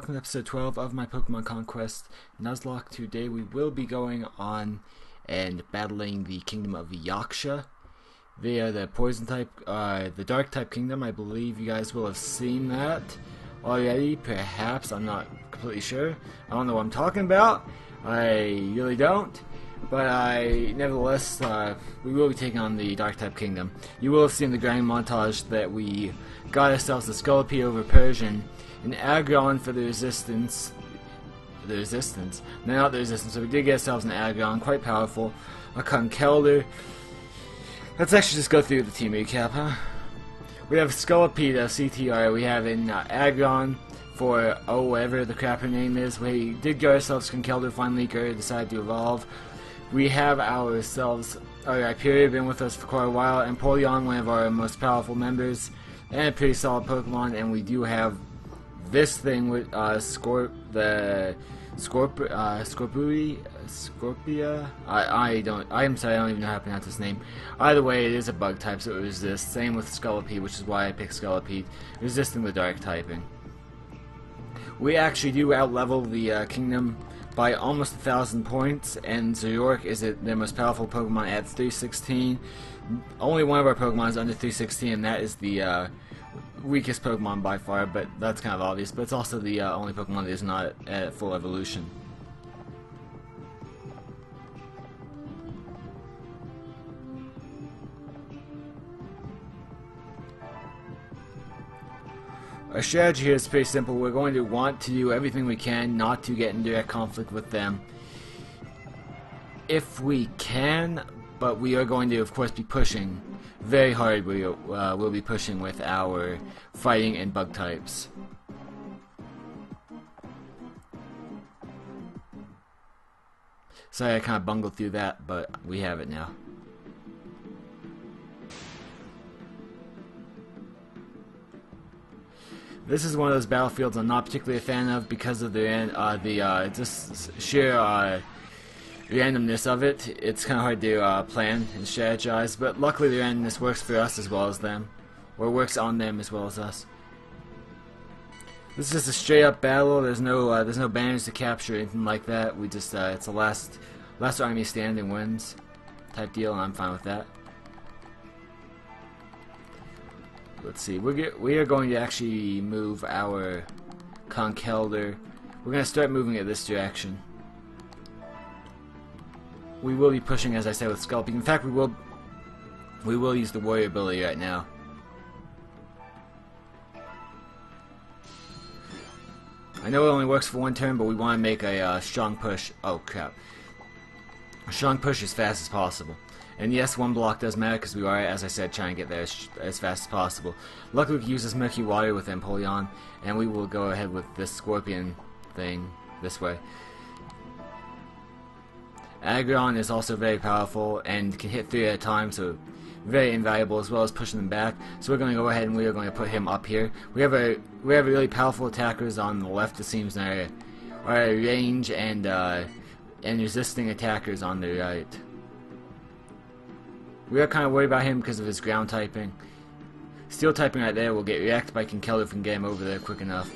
welcome to episode 12 of my Pokemon Conquest Nuzlocke. Today we will be going on and battling the Kingdom of Yaksha. They are the poison type, the dark type kingdom. I believe you guys will have seen that already, perhaps. I'm not completely sure. I don't know what I'm talking about. I really don't. But nevertheless, we will be taking on the dark type kingdom. You will have seen the grand montage that we got ourselves a Scolipede over Persian, an Aggron for the resistance. No, not the resistance. So we did get ourselves an Aggron, quite powerful. A Conkeldurr. Let's actually just go through the team recap, huh? We have Scolipede, CTR. We have an Aggron for, whatever the crap her name is. We did get ourselves Conkeldurr, finally decided to evolve. We have ourselves Hyperion, been with us for quite a while, and Empoleon, one of our most powerful members, and a pretty solid Pokemon. And we do have this thing with Scorpia. I'm sorry, I don't even know how to pronounce this name. Either way, it is a bug type, so it resists. Same with Scolipede, which is why I picked Scolipede, resisting the dark typing. We actually do outlevel the kingdom by almost 1,000 points, and Zoroark is their most powerful Pokemon at 316. Only one of our Pokemon is under 316, and that is the weakest Pokemon by far, but that's kind of obvious. But it's also the only Pokemon that is not at full evolution. Our strategy here is pretty simple. We're going to want to do everything we can not to get in direct conflict with them if we can, but we are going to, of course, be pushing very hard. We'll be pushing with our fighting and bug types. Sorry, I kind of bungled through that, but we have it now. This is one of those battlefields I'm not particularly a fan of because of the just sheer randomness of it. It's kind of hard to plan and strategize, but luckily the randomness works for us as well as them, or works on them as well as us. This is just a straight up battle. There's no banners to capture or anything like that. We just it's a last army standing wins type deal, and I'm fine with that. Let's see, we are going to actually move our Conkeldurr. We're going to start moving it this direction. We will be pushing, as I said, with Scolipede. In fact, we will use the warrior ability right now. I know it only works for one turn, but we want to make a strong push. Oh crap. A strong push as fast as possible. And yes, one block does matter because we are, as I said, trying to get there as fast as possible. Luckily, we can use this Murky Water with Empoleon, and we will go ahead with this Scorpion thing this way. Aggron is also very powerful and can hit 3 at a time, so very invaluable, as well as pushing them back. So we're going to go ahead and we are going to put him up here. We have really powerful attackers on the left, it seems, and our range and resisting attackers on the right. We are kind of worried about him because of his ground typing. Steel typing right there will get reacted by Conkeldurr if we can get him over there quick enough.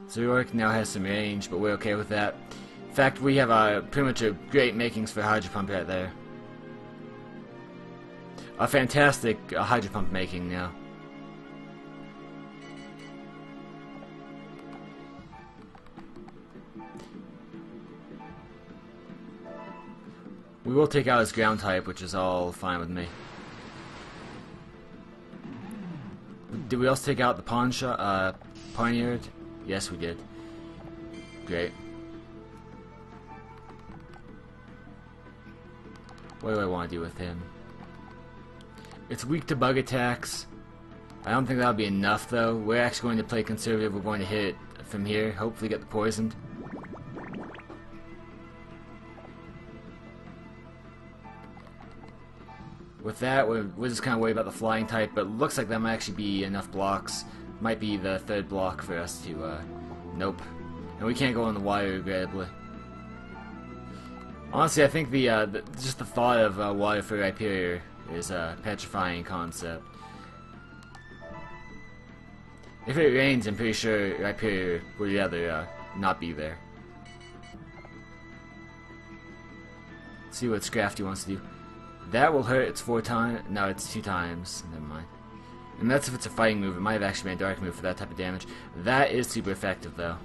Zoroark now has some range, but we're okay with that. In fact, we have pretty much a great makings for Hydro Pump right there. A fantastic Hydro Pump making now. We will take out his ground type, which is all fine with me. Did we also take out the Pawniard? Yes, we did. Great. What do I want to do with him? It's weak to bug attacks. I don't think that'll be enough, though. We're actually going to play conservative. We're going to hit it from here, hopefully get the poisoned. With that, we're just kind of worried about the flying type, but it looks like that might actually be enough blocks. Might be the third block for us to, nope. And we can't go on the wire, regrettably. Honestly, I think just the thought of water for Hyperion is a petrifying concept. If it rains, I'm pretty sure Rhyperior would rather not be there. Let's see what Scrafty wants to do. That will hurt. It's 4 times. No, it's 2 times. Never mind. And that's if it's a fighting move. It might have actually been a dark move for that type of damage. That is super effective, though.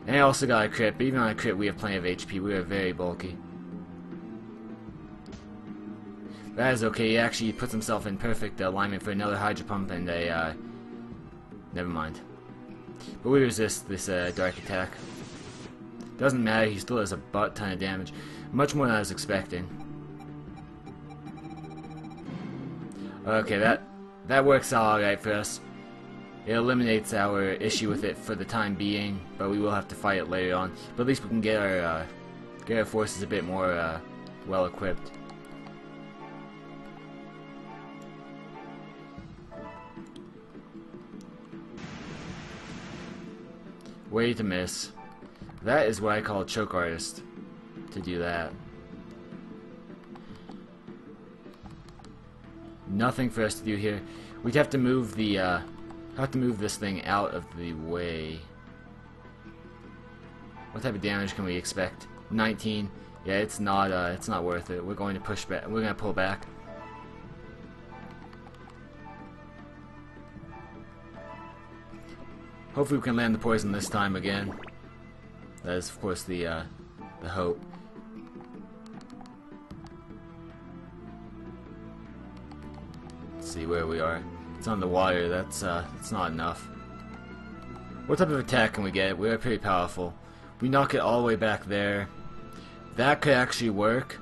And I also got a crit, but even on a crit, we have plenty of HP. We are very bulky. That is okay. He actually puts himself in perfect alignment for another Hydro Pump and a, never mind. But we resist this dark attack. Doesn't matter, he still does a butt ton of damage. Much more than I was expecting. Okay, that works out alright for us. It eliminates our issue with it for the time being, but we will have to fight it later on. But at least we can get our forces a bit more well equipped. Way to miss. That is what I call a choke artist, to do that. Nothing for us to do here. We'd have to move the this thing out of the way. What type of damage can we expect? 19. Yeah, it's not worth it. We're going to push back. We're going to pull back. Hopefully we can land the poison this time again. That is, of course, the hope. Let's see where we are. It's on the water. That's not enough. What type of attack can we get? We are pretty powerful. We knock it all the way back there. That could actually work.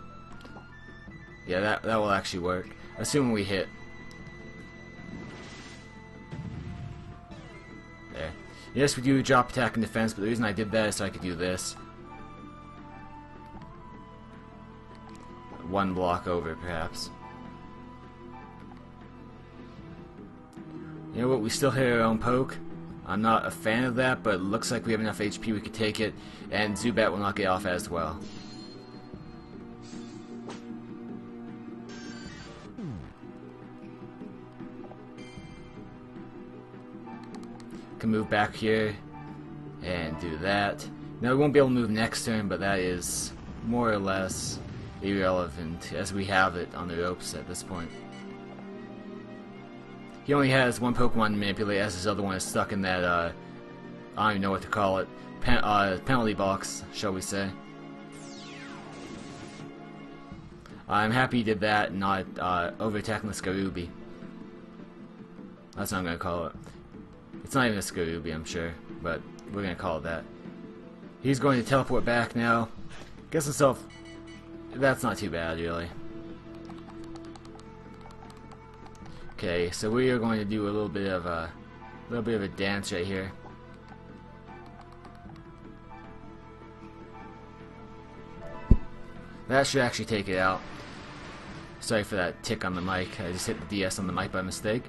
Yeah, that will actually work. Assuming we hit. There. Yes, we do drop attack and defense, but the reason I did that is so I could do this. 1 block over, perhaps. You know what, we still hit our own poke. I'm not a fan of that, but it looks like we have enough HP we could take it, and Zubat will not get off as well. Can move back here and do that. Now we won't be able to move next turn, but that is more or less irrelevant as we have it on the ropes at this point. He only has 1 Pokemon to manipulate, as his other one is stuck in that I don't even know what to call it, penalty box, shall we say. I'm happy he did that and not over-attacking the Skarubi. That's what I'm going to call it. It's not even a Skarubi, I'm sure, but we're going to call it that. He's going to teleport back now. Gets himself... That's not too bad, really. Okay, so we are going to do a little bit of a dance right here. That should actually take it out. Sorry for that tick on the mic. I just hit the DS on the mic by mistake.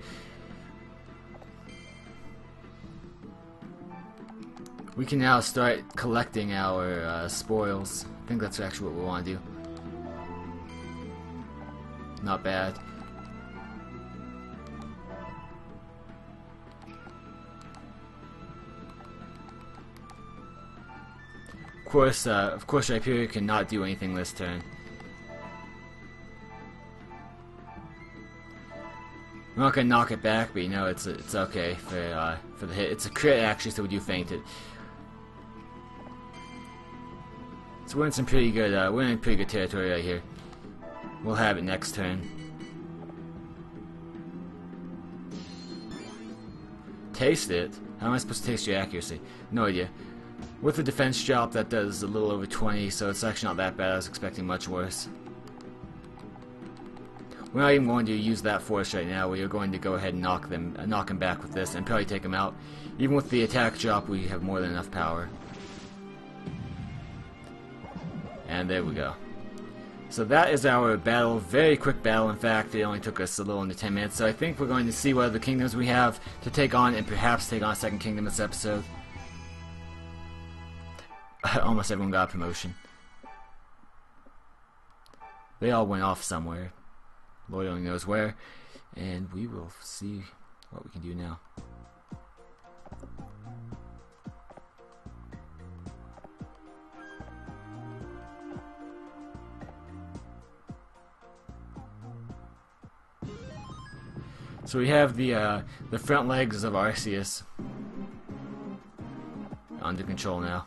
We can now start collecting our spoils. I think that's actually what we want to do. Not bad. Of course, Rhyperior cannot do anything this turn. I'm not gonna knock it back, but you know it's okay for the hit. It's a crit actually, so we do faint it. So we're in some pretty good territory right here. We'll have it next turn. Taste it? How am I supposed to taste your accuracy? No idea. With the defense drop, that does a little over 20, so it's actually not that bad. I was expecting much worse. We're not even going to use that force right now. We are going to go ahead and knock him back with this, and probably take him out. Even with the attack drop, we have more than enough power. And there we go. So that is our battle. Very quick battle. In fact, it only took us a little under 10 minutes. So I think we're going to see what other kingdoms we have to take on, and perhaps take on a second kingdom this episode. Almost everyone got a promotion. They all went off somewhere. Lord only knows where. And we will see what we can do now. So we have the front legs of Arceus under control now.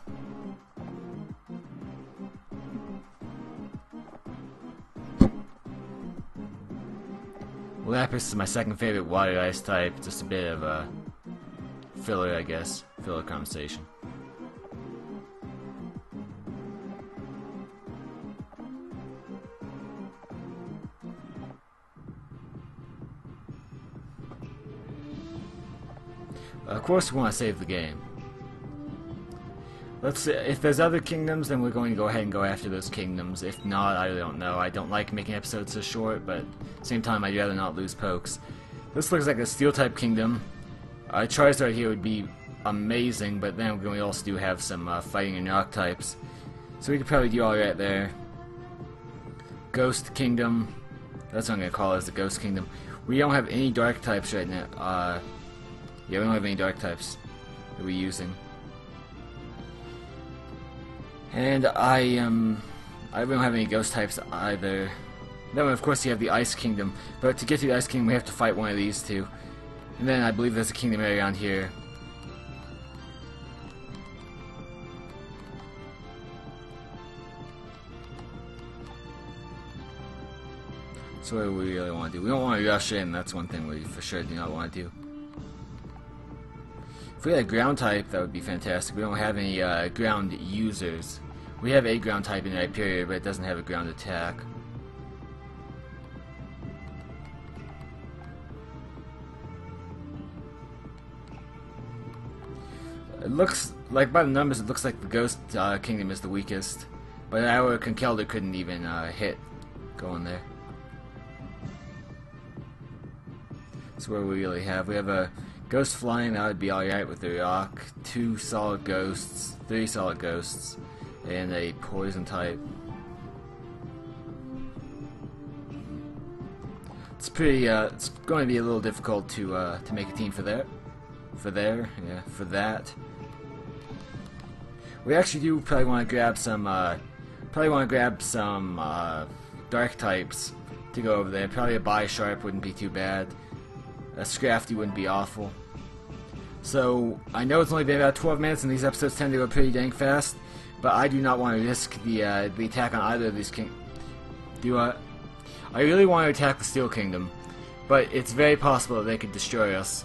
Lapis is my second favorite water ice type. Just a bit of a filler, I guess. Filler conversation. Of course we want to save the game. Let's see, if there's other kingdoms, then we're going to go ahead and go after those kingdoms. If not, I really don't know. I don't like making episodes so short, but at the same time, I'd rather not lose pokes. This looks like a Steel-type kingdom. Charizard here would be amazing, but then we also do have some fighting and rock types. So we could probably do alright there. Ghost Kingdom. That's what I'm going to call it, as the Ghost Kingdom. We don't have any dark types right now. Yeah, we don't have any dark types that we're using. And I don't have any ghost types either. Then of course you have the Ice Kingdom, but to get to the Ice Kingdom we have to fight one of these two. And then I believe there's a kingdom area around here. So what do we really want to do? We don't want to rush in, that's one thing we for sure do not want to do. If we had a ground type, that would be fantastic. We don't have any ground users. We have a ground type in Hyperior, but it doesn't have a ground attack. It looks like, by the numbers, it looks like the Ghost Kingdom is the weakest. But our Conkeldurr couldn't even hit going there. So what do we really have? We have a Ghost Flying, that would be alright with the rock. 2 solid ghosts, 3 solid ghosts, and a poison type. It's pretty, it's going to be a little difficult to make a team for that. For that. We actually do probably want to grab some, dark types to go over there. Probably a Bisharp wouldn't be too bad. A Scrafty wouldn't be awful. So, I know it's only been about 12 minutes and these episodes tend to go pretty dang fast, but I do not want to risk the attack on either of these I really want to attack the Steel Kingdom, but it's very possible that they could destroy us.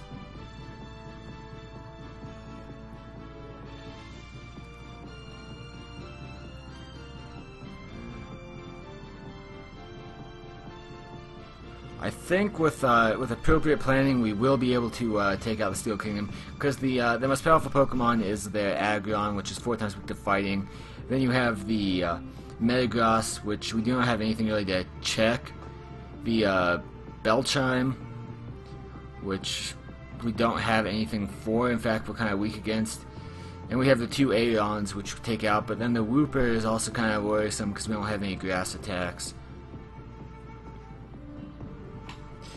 I think with appropriate planning, we will be able to take out the Steel Kingdom, because the most powerful Pokemon is their Aggron, which is 4 times weak to fighting. Then you have the Metagross, which we do not have anything really to check. The Bellchime, which we don't have anything for. In fact, we're kind of weak against. And we have the 2 Aerons, which we take out. But then the Wooper is also kind of worrisome because we don't have any grass attacks.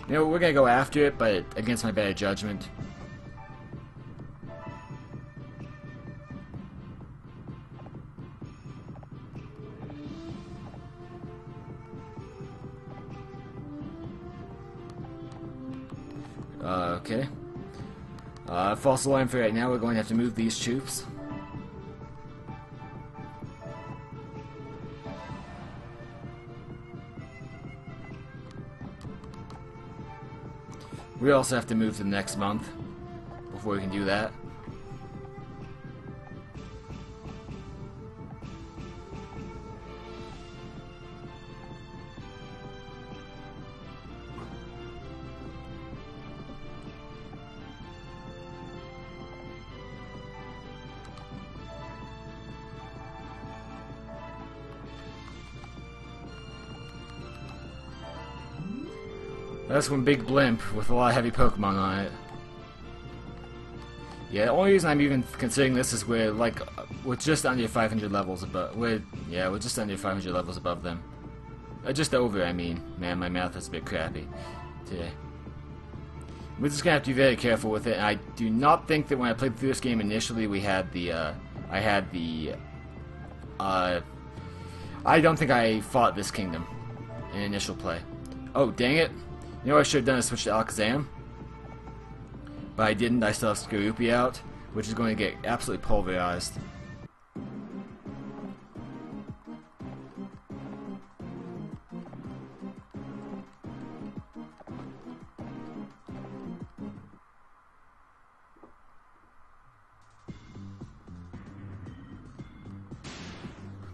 You know, we're gonna go after it, but against my better judgment. Okay. False alarm for right now. We're going to have to move these troops. We also have to move to next month before we can do that. That's one big blimp with a lot of heavy Pokemon on it. Yeah, the only reason I'm even considering this is we're just under 500 levels above. We're just under 500 levels above them. Just over, I mean. Man, my math is a bit crappy today. We're just gonna have to be very careful with it. And I do not think that when I played through this game initially, we had I don't think I fought this kingdom in initial play. Oh, dang it. You know what I should have done is switch to Alakazam. But I didn't. I still have Skorupi out, which is going to get absolutely pulverized.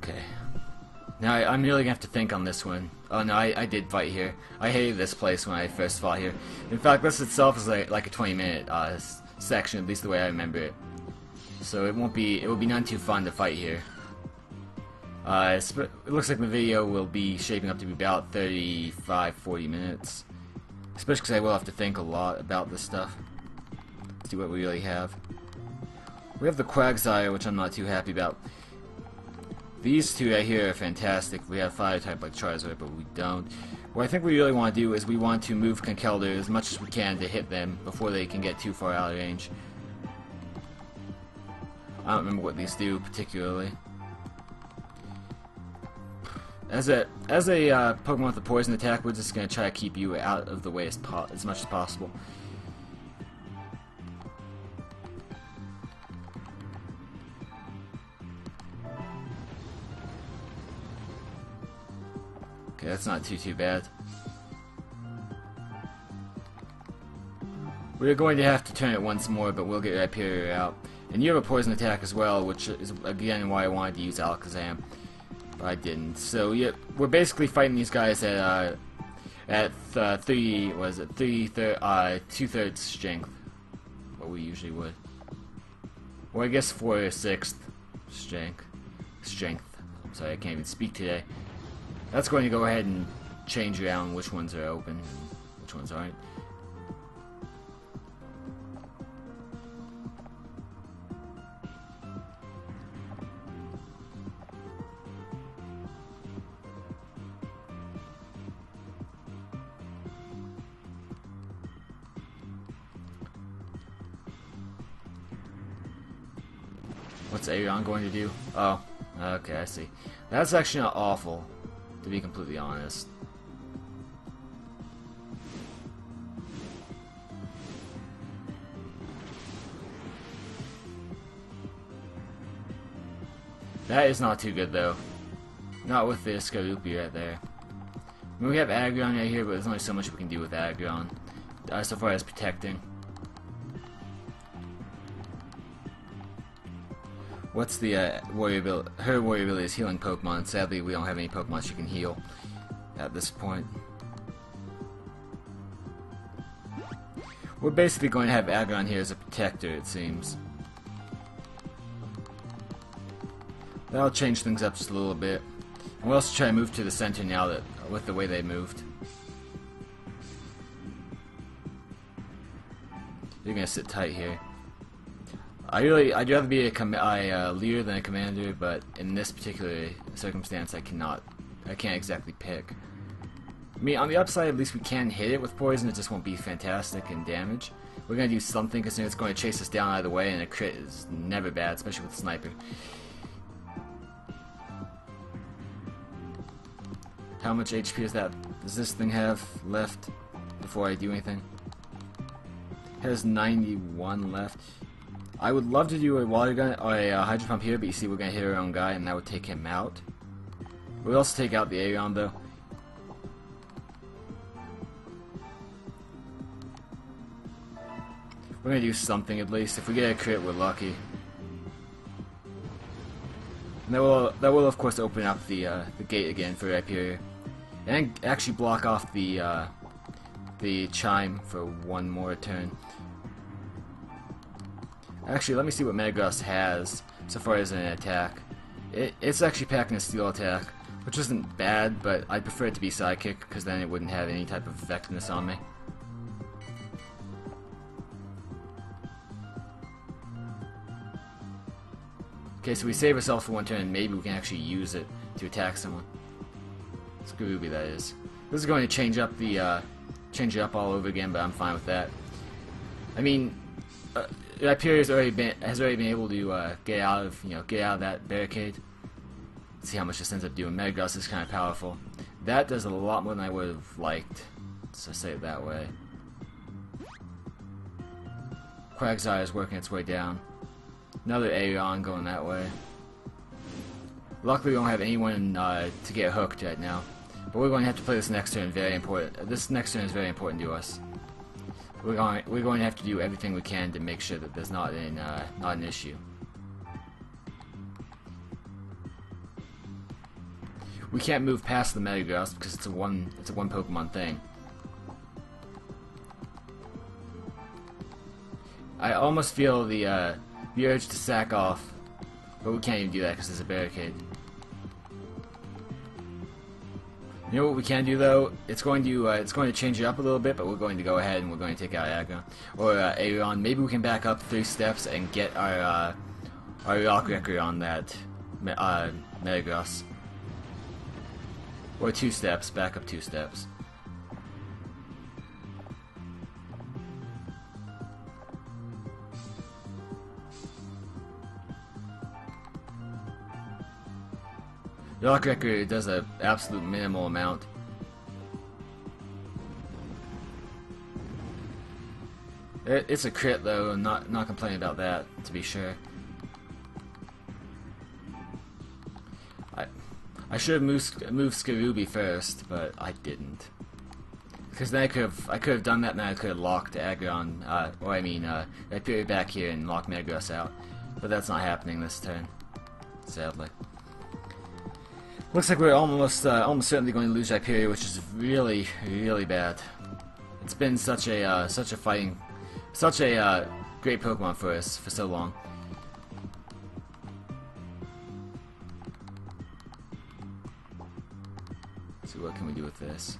Okay. Now I'm really gonna have to think on this one. Oh no, I did fight here. I hated this place when I first fought here. In fact, this itself is like a 20-minute section, at least the way I remember it. So it will be none too fun to fight here. It looks like the video will be shaping up to be about 35-40 minutes. Especially because I will have to think a lot about this stuff. Let's see what we really have. We have the Quagsire, which I'm not too happy about. These two right here are fantastic. We have fire type like Charizard, but we don't. What I think we really want to do is we want to move Conkeldurr as much as we can to hit them before they can get too far out of range. I don't remember what these do particularly. As a Pokemon with a poison attack, we're just going to try to keep you out of the way as much as possible. Okay, that's not too bad. We're going to have to turn it once more, but we'll get Rhyperior out. And you have a poison attack as well, which is again why I wanted to use Alakazam, but I didn't. So yeah, we're basically fighting these guys at 2/3 strength, what we usually would. Or I guess 4/6 strength. I'm sorry, I can't even speak today. That's going to go ahead and change around which ones are open and which ones aren't. What's Aeon going to do? Oh, okay, I see. That's actually not awful, to be completely honest. That is not too good though. Not with this Skorupi right there. I mean, we have Aggron right here, but there's only so much we can do with Aggron. So far as protecting. What's the warrior ability? Her warrior ability is healing Pokemon. Sadly, we don't have any Pokemon she can heal at this point. We're basically going to have Aggron here as a protector, it seems. That'll change things up just a little bit. And we'll also try to move to the center now that with the way they moved. You're gonna sit tight here. I'd rather be a leader than a commander, but in this particular circumstance, I can't exactly pick. I mean, on the upside, at least we can hit it with poison. It just won't be fantastic in damage. We're gonna do something because it's going to chase us down either way, and a crit is never bad, especially with Sniper. How much HP does this thing have left before I do anything? It has 91 left. I would love to do a water gun or a hydro pump here, but you see we're gonna hit our own guy and that would take him out. We'll also take out the Aeon though. We're gonna do something at least. If we get a crit, we're lucky. And that will of course open up the gate again for Rhyperior, and actually block off the chime for one more turn. Actually, let me see what Metagross has so far as an attack. It's actually packing a steel attack, which isn't bad, but I'd prefer it to be Psychic because then it wouldn't have any type of effectiveness on me. Okay, so we save ourselves for one turn, and maybe we can actually use it to attack someone. Skorupi, that is. This is going to change up change it up all over again, but I'm fine with that. I mean, Rhyperior has already been able to get out of that barricade. Let's see how much this ends up doing. Metagross is kind of powerful. That does a lot more than I would have liked. So say it that way. Quagsire is working its way down. Another Aeon going that way. Luckily we don't have anyone to get hooked right now. But we're going to have to play this next turn very important. This next turn is very important to us. We're going to have to do everything we can to make sure that there's not an issue. We can't move past the Metagross because it's a one Pokemon thing. I almost feel the urge to sack off, but we can't even do that because there's a barricade. You know what we can do though? It's going to change it up a little bit, but we're going to go ahead and we're going to take out Aggron or Aeon. Maybe we can back up 3 steps and get our Rock Wrecker on that Metagross. Or 2 steps, back up 2 steps. The Rock Wrecker does an absolute minimal amount. It's a crit though, I'm not complaining about that, to be sure. I should have moved Skarubi first, but I didn't. Because then I could have done that, and then I could have locked Aggron, I put it back here and locked Metagross out. But that's not happening this turn, sadly. Looks like we're almost certainly going to lose Hyperior, which is really, really bad. It's been such a great Pokemon for us for so long. Let's see, what can we do with this?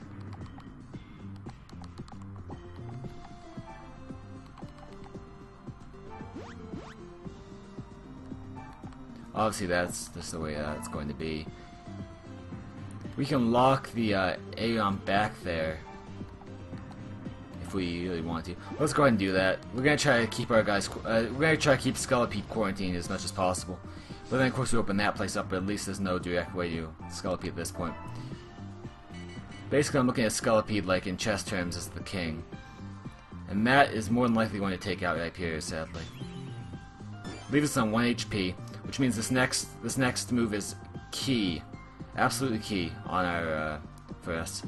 Obviously, that's just the way it's going to be. We can lock the Aeon back there if we really want to. Let's go ahead and do that. We're gonna try to keep our guys. We're gonna try to keep Scolipede quarantined as much as possible. But then, of course, we open that place up. But at least there's no direct way to Scolipede at this point. Basically, I'm looking at Scolipede like in chess terms as the king, and that is more than likely going to take out Hyperior, sadly. Leave us on 1 HP, which means this next move is key. Absolutely key on our for us.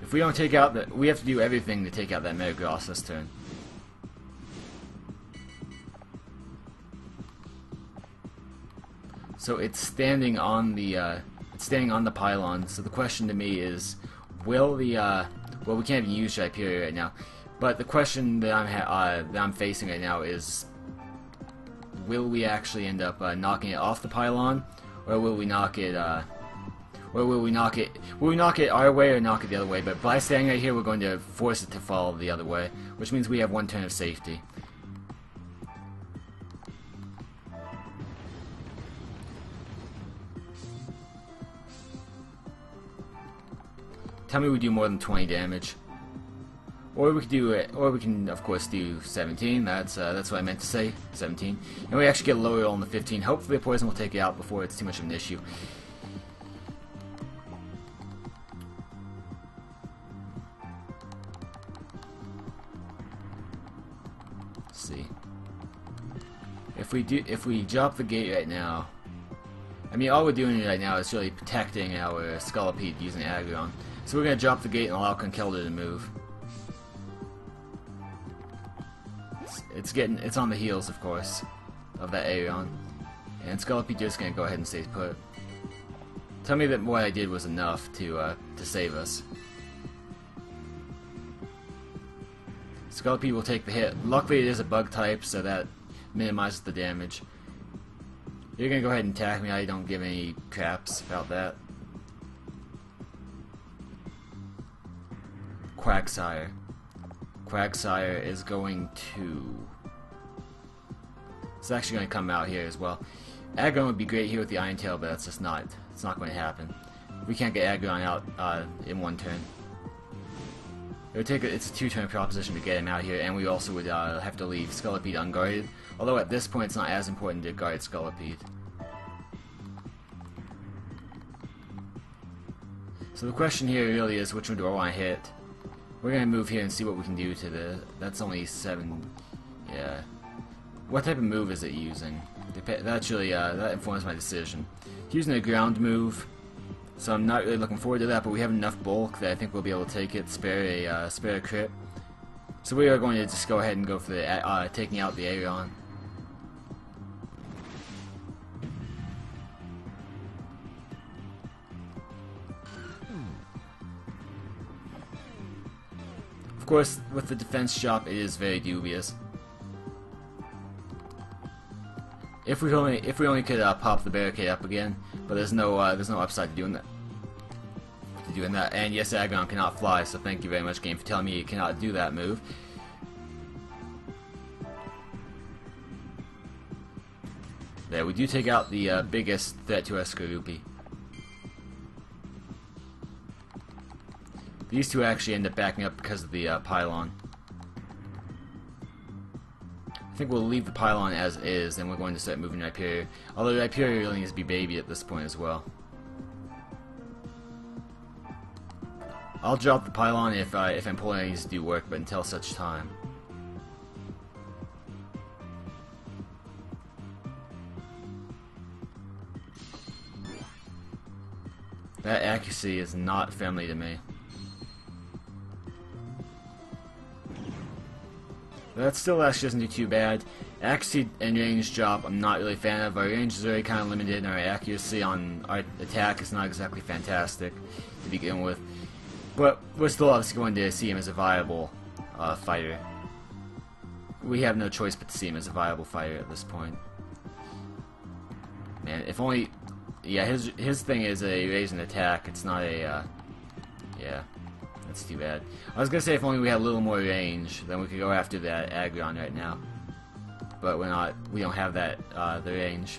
If we don't take out that, we have to do everything to take out that Metagross this turn. So it's standing on the pylon. So the question to me is, will the well, we can't even use Hyperior right now, but the question that I'm facing right now is, will we actually end up knocking it off the pylon, or will we knock it? Will we knock it our way or knock it the other way? But by standing right here, we're going to force it to fall the other way, which means we have 1 turn of safety. Tell me we do more than 20 damage, or we could do it, or we can of course do 17. That's what I meant to say, 17. And we actually get a lower roll on the 15. Hopefully, the poison will take it out before it's too much of an issue. Let's see. If we drop the gate right now, I mean, all we're doing right now is really protecting our Scolipede using Aggron. So we're going to drop the gate and allow Conkeldurr to move. It's on the heels, of course, of that Aeon. And Scolipede just going to go ahead and stay put. Tell me that what I did was enough to save us. Scolipede will take the hit. Luckily it is a bug type, so that minimizes the damage. You're going to go ahead and attack me. I don't give any craps about that. Quagsire. Quagsire is going to... It's actually going to come out here as well. Aggron would be great here with the Iron Tail, but that's just not... It's not going to happen. We can't get Aggron out in 1 turn. It would take it's a 2-turn proposition to get him out here, and we also would have to leave Scolipede unguarded. Although at this point it's not as important to guard Scolipede. So the question here really is, which one do I want to hit? We're going to move here and see what we can do to the... That's only 7... Yeah. What type of move is it using? That's really, that informs my decision. It's using a ground move, so I'm not really looking forward to that, but we have enough bulk that I think we'll be able to take it, spare a crit. So we are going to just go ahead and go for the, taking out the Aeon. Of course, with the defense shop, it is very dubious. If we only could pop the barricade up again, but there's no upside to doing that. And yes, Aggron cannot fly, so thank you very much, game, for telling me you cannot do that move. There, we do take out the biggest threat to us, Skorupi. These two actually end up backing up because of the pylon. I think we'll leave the pylon as is, and we're going to start moving Hyperior. Although Hyperior really needs to be baby at this point as well. I'll drop the pylon if Empoleon needs to do work, but until such time. That accuracy is not friendly to me. That still actually doesn't do too bad. Accuracy and range drop I'm not really a fan of. Our range is very kind of limited, and our accuracy on our attack is not exactly fantastic to begin with. But we're still obviously going to see him as a viable fighter. We have no choice but to see him as a viable fighter at this point. Man, if only... Yeah, his thing is a raise and attack. It's not a... yeah. That's too bad. I was gonna say if only we had a little more range, then we could go after that Aggron right now. But we're not. We don't have that the range.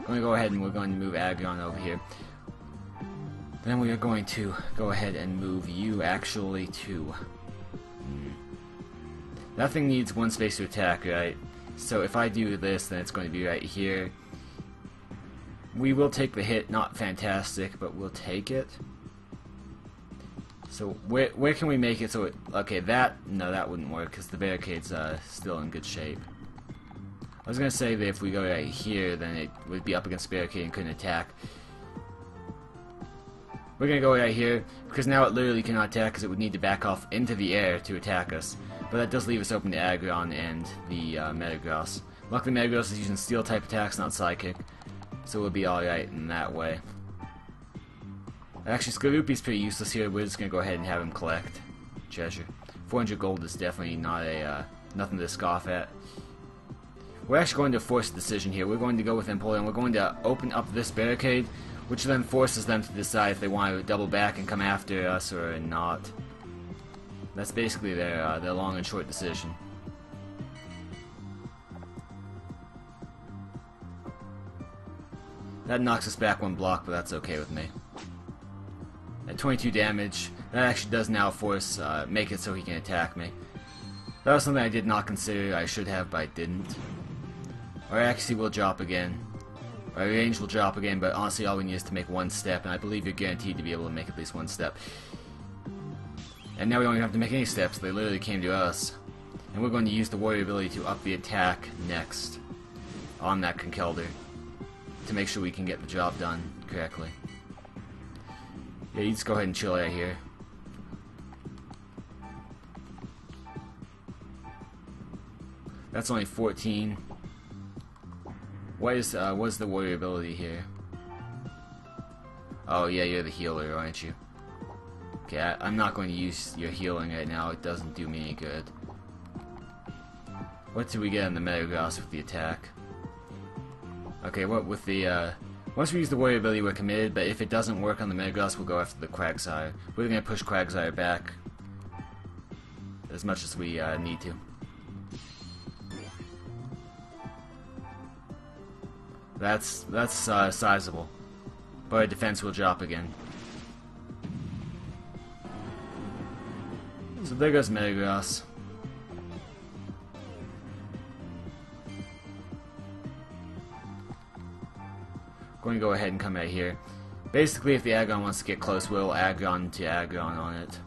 I'm gonna go ahead and we're going to move Aggron over here. Then we are going to go ahead and move you actually to. That thing needs one space to attack, right? So if I do this, then it's going to be right here. We will take the hit. Not fantastic, but we'll take it. So where can we make it so it... Okay, no, that wouldn't work because the barricade's still in good shape. I was going to say that if we go right here, then it would be up against the barricade and couldn't attack. We're going to go right here because now it literally cannot attack because it would need to back off into the air to attack us. But that does leave us open to Aggron and the Metagross. Luckily Metagross is using steel type attacks, not psychic. So we'll be alright in that way. Actually, Skorupi's pretty useless here. We're just gonna go ahead and have him collect treasure. 400 gold is definitely not a nothing to scoff at. We're actually going to force a decision here. We're going to go with Empoleon. We're going to open up this barricade, which then forces them to decide if they want to double back and come after us or not. That's basically their long and short decision. That knocks us back one block, but that's okay with me. At 22 damage, that actually does now force, make it so he can attack me. That was something I did not consider. I should have, but I didn't. Our accuracy will drop again. Our range will drop again, but honestly all we need is to make one step, and I believe you're guaranteed to be able to make at least one step. And now we don't even have to make any steps. They literally came to us. And we're going to use the warrior ability to up the attack next on that Conkelder to make sure we can get the job done correctly. Yeah, you just go ahead and chill right here. That's only 14. What's the warrior ability here? Oh yeah, you're the healer, aren't you? Okay, I'm not going to use your healing right now. It doesn't do me any good. What do we get on the Metagross with the attack? Okay, what with the once we use the warrior ability, we're committed, but if it doesn't work on the Metagross, we'll go after the Quagsire. We're going to push Quagsire back as much as we need to. That's sizable. But our defense will drop again. So there goes Metagross. Going to go ahead and come right here. Basically, if the Aggron wants to get close, we'll Aggron to Aggron on it.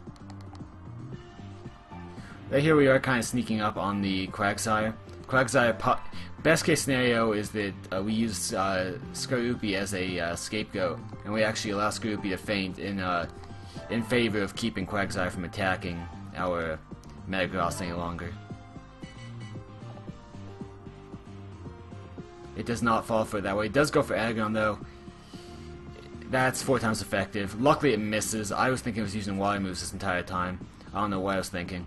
Right here we are kind of sneaking up on the Quagsire. Best case scenario is that we use Skorupi as a scapegoat, and we actually allow Skorupi to faint in favor of keeping Quagsire from attacking our Metagross any longer. It does not fall for it that way. It does go for Aggron though. That's 4 times effective. Luckily it misses. I was thinking it was using water moves this entire time. I don't know what I was thinking.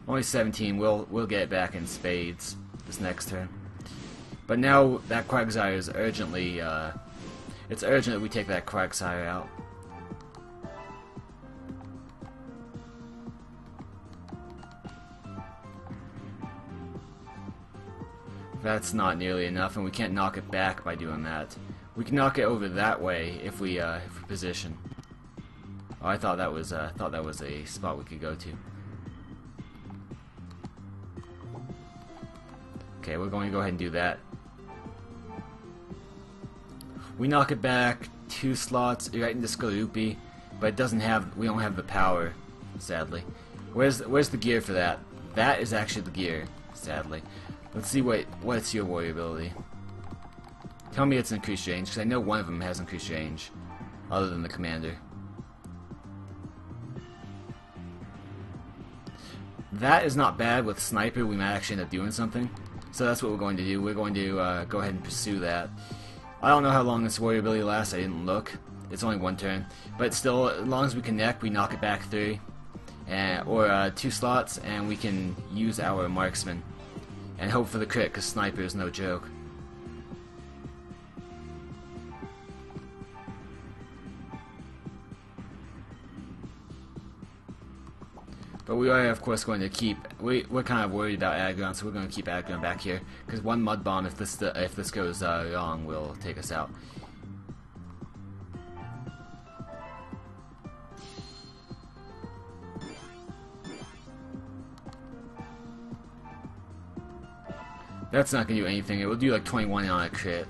Only 17. We'll get it back in spades this next turn. But now that Quagsire is urgently it's urgent that we take that Quagsire out. That's not nearly enough, and we can't knock it back by doing that. We can knock it over that way if we position. Oh, I thought that was a spot we could go to. Okay, we're going to go ahead and do that. We knock it back 2 slots right into Skorupi, but it doesn't have. We don't have the power, sadly. Where's the gear for that? That is actually the gear, sadly. Let's see what's your warrior ability. Tell me it's increased range, because I know one of them has increased range, other than the commander. That is not bad. With Sniper, we might actually end up doing something. So that's what we're going to do. We're going to go ahead and pursue that. I don't know how long this warrior ability lasts. I didn't look. It's only 1 turn. But still, as long as we connect, we knock it back 3. Or 2 slots, and we can use our marksman. And hope for the crit, because Sniper is no joke. But we are, of course, going to keep. We're kind of worried about Aggron, so we're going to keep Aggron back here. Because 1 Mud Bomb, if this goes wrong, will take us out. That's not going to do anything. It will do like 21 on a crit.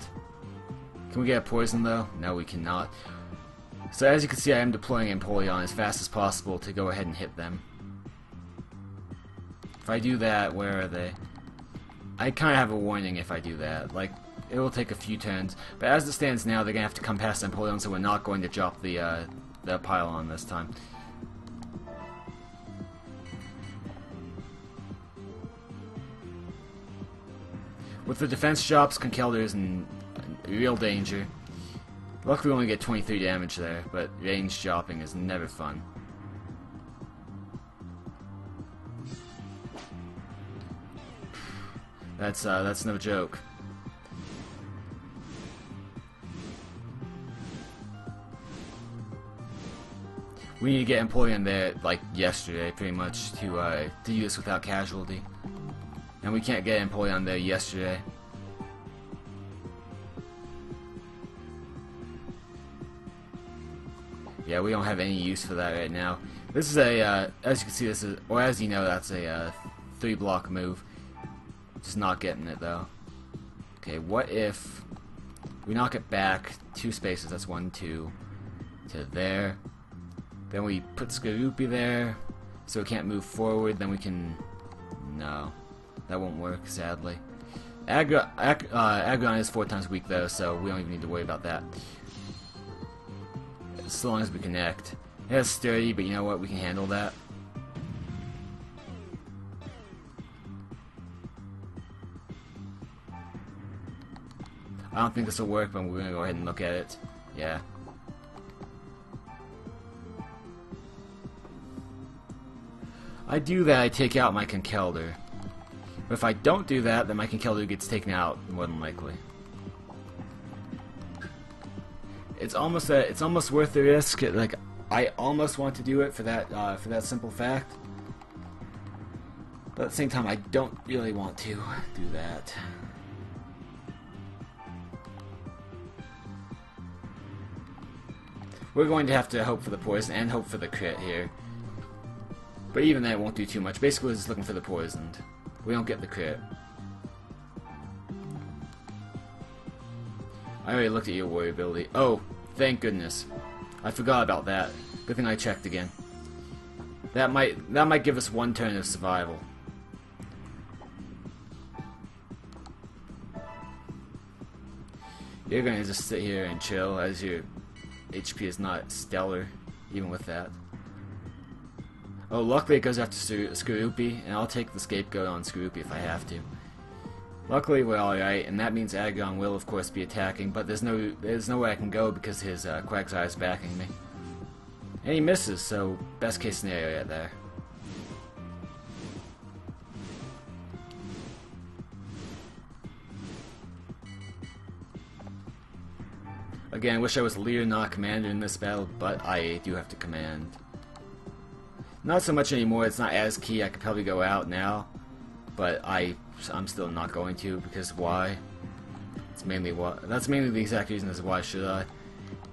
Can we get a poison though? No, we cannot. So as you can see, I am deploying Empoleon as fast as possible to go ahead and hit them. If I do that, where are they? I kind of have a warning if I do that. Like, it will take a few turns. But as it stands now, they're going to have to come past Empoleon, so we're not going to drop the pylon this time. With the defense drops, Conkeldurr is in real danger. Luckily we only get 23 damage there, but range dropping is never fun. That's no joke. We need to get Empoleon there like yesterday, pretty much, to do this without casualty. And we can't get Empoleon there yesterday. Yeah, we don't have any use for that right now. This is a, as you can see, this is, or as you know, that's a 3-block move. Just not getting it though. Okay, what if we knock it back 2 spaces? That's 1, 2 to there. Then we put Skorupi there, so it can't move forward. Then we can. No, that won't work, sadly. Aggron is 4 times weak though, so we don't even need to worry about that. As long as we connect. It has sturdy, but you know what? We can handle that. I don't think this will work, but we're going to go ahead and look at it. Yeah. I do that, I take out my Conkeldurr. But if I don't do that, then my Conkeldurr gets taken out, more than likely. It's almost worth the risk. Like, I almost want to do it for that simple fact. But at the same time, I don't really want to do that. We're going to have to hope for the poison and hope for the crit here. But even that won't do too much. Basically, we're just looking for the poisoned. We don't get the crit. I already looked at your warrior ability. Oh, thank goodness. I forgot about that. Good thing I checked again. That might give us one turn of survival. You're gonna just sit here and chill as your HP is not stellar, even with that. Oh, luckily it goes after Skorupi, and I'll take the scapegoat on Skorupi if I have to. Luckily we're alright, and that means Agon will of course be attacking, but there's no way I can go because his Quagsire is backing me. And he misses, so best case scenario right there. Again, I wish I was leader, not commander in this battle, but I do have to command. Not so much anymore, it's not as key, I could probably go out now, but I'm still not going to, because why? That's mainly the exact reason as why should I?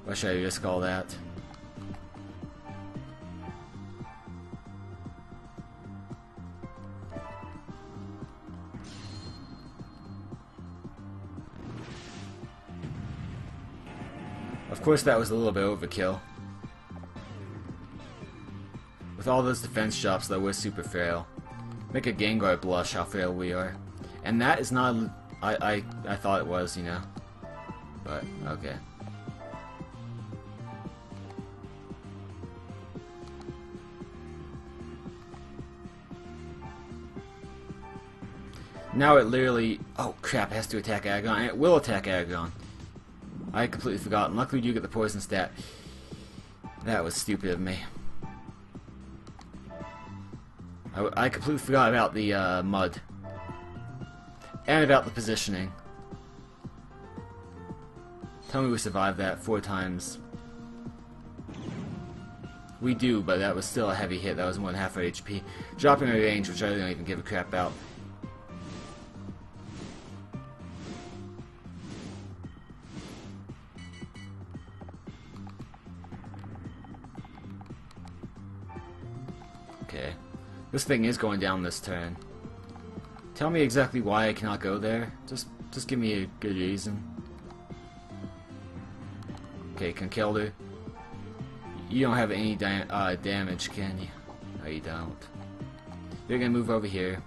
Why should I risk all that? Of course that was a little bit overkill. With all those defense drops though, we're super frail. Make a Gengar blush how frail we are. And that is not... I thought it was, you know. But, okay. Now it literally... Oh crap, it has to attack Agon. And it will attack Agon. I had completely forgotten. Luckily you get the poison stat. That was stupid of me. I completely forgot about the mud. And about the positioning. Tell me we survived that 4 times. We do, but that was still a heavy hit. That was more than half our HP. Dropping our range, which I don't even give a crap about. Okay. This thing is going down this turn. Tell me exactly why I cannot go there. Just give me a good reason. Okay, Conkeldurr. You don't have any damage, can you? No, you don't. You're gonna move over here.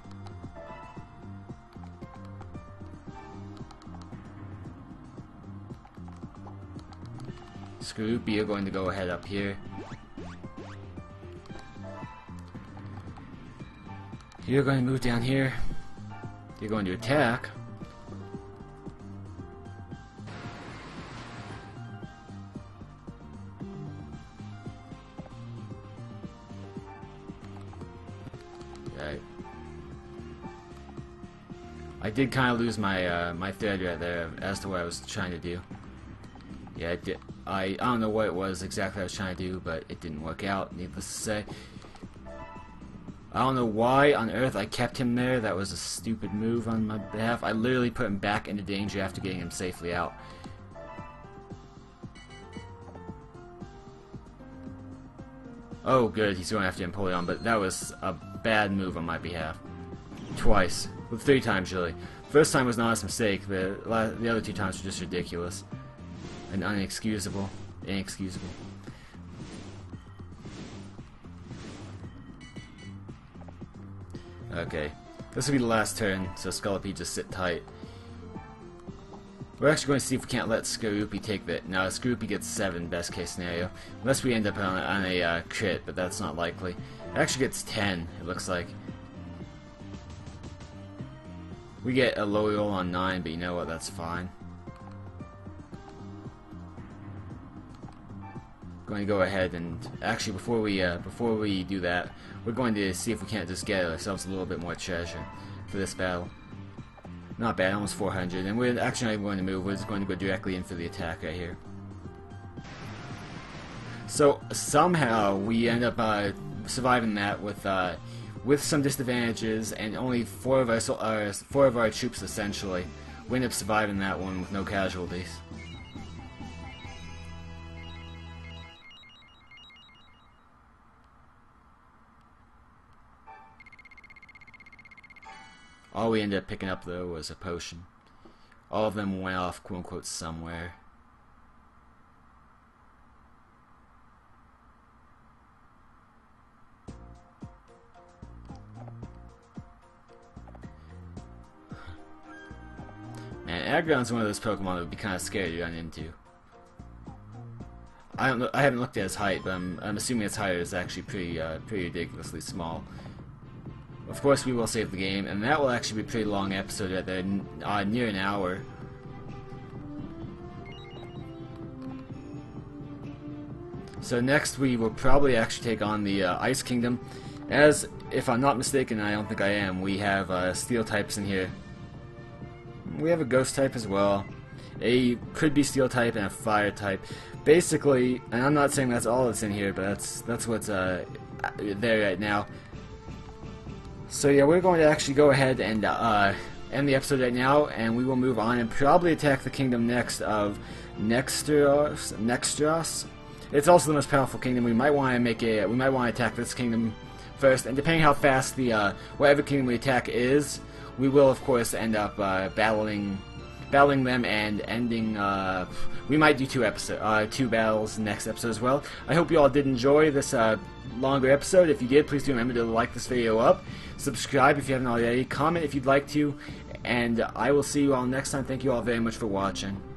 Skorupi, you're going to go ahead up here. You're going to move down here. You're going to attack. Right. I did kind of lose my my thread right there as to what I was trying to do. Yeah, I did. I don't know what it was exactly I was trying to do, but it didn't work out, needless to say. I don't know why on earth I kept him there. That was a stupid move on my behalf. I literally put him back into danger after getting him safely out. Oh good, he's going after Empoleon, but that was a bad move on my behalf. Twice. Well, 3 times really. First time was not a mistake, the other 2 times were just ridiculous. And unexcusable. Inexcusable. Okay, this will be the last turn, so Scolipede, just sit tight. We're actually going to see if we can't let Skorupi take that. Now, Skorupi gets 7, best case scenario. Unless we end up on a crit, but that's not likely. It actually gets 10, it looks like. We get a low roll on 9, but you know what, that's fine. Going to go ahead and actually before we do that, we're going to see if we can't just get ourselves a little bit more treasure for this battle. Not bad, almost 400, and we're actually not even going to move. We're just going to go directly in for the attack right here. So somehow we end up surviving that with some disadvantages, and only 4 of our troops essentially. We end up surviving that one with no casualties. All we ended up picking up though was a potion. all of them went off, quote unquote, somewhere. Man, Aggron's one of those Pokemon that would be kind of scary to run into. I don't know. I haven't looked at his height, but I'm assuming his height is actually pretty ridiculously small. Of course, we will save the game, and that will actually be a pretty long episode at the near an hour. So next, we will probably actually take on the Ice Kingdom, as if I'm not mistaken, and I don't think I am. We have Steel types in here. We have a Ghost type as well. A could be Steel type and a Fire type. Basically, and I'm not saying that's all that's in here, but that's what's there right now. So yeah, we're going to actually go ahead and end the episode right now, and we will move on and probably attack the kingdom next of Nextros. It's also the most powerful kingdom. We might want to attack this kingdom first, and depending how fast the whatever kingdom we attack is, we will of course end up battling them and ending. We might do two battles next episode as well. I hope you all did enjoy this longer episode. If you did, please do remember to like this video up, subscribe if you haven't already, comment if you'd like to, and I will see you all next time. Thank you all very much for watching.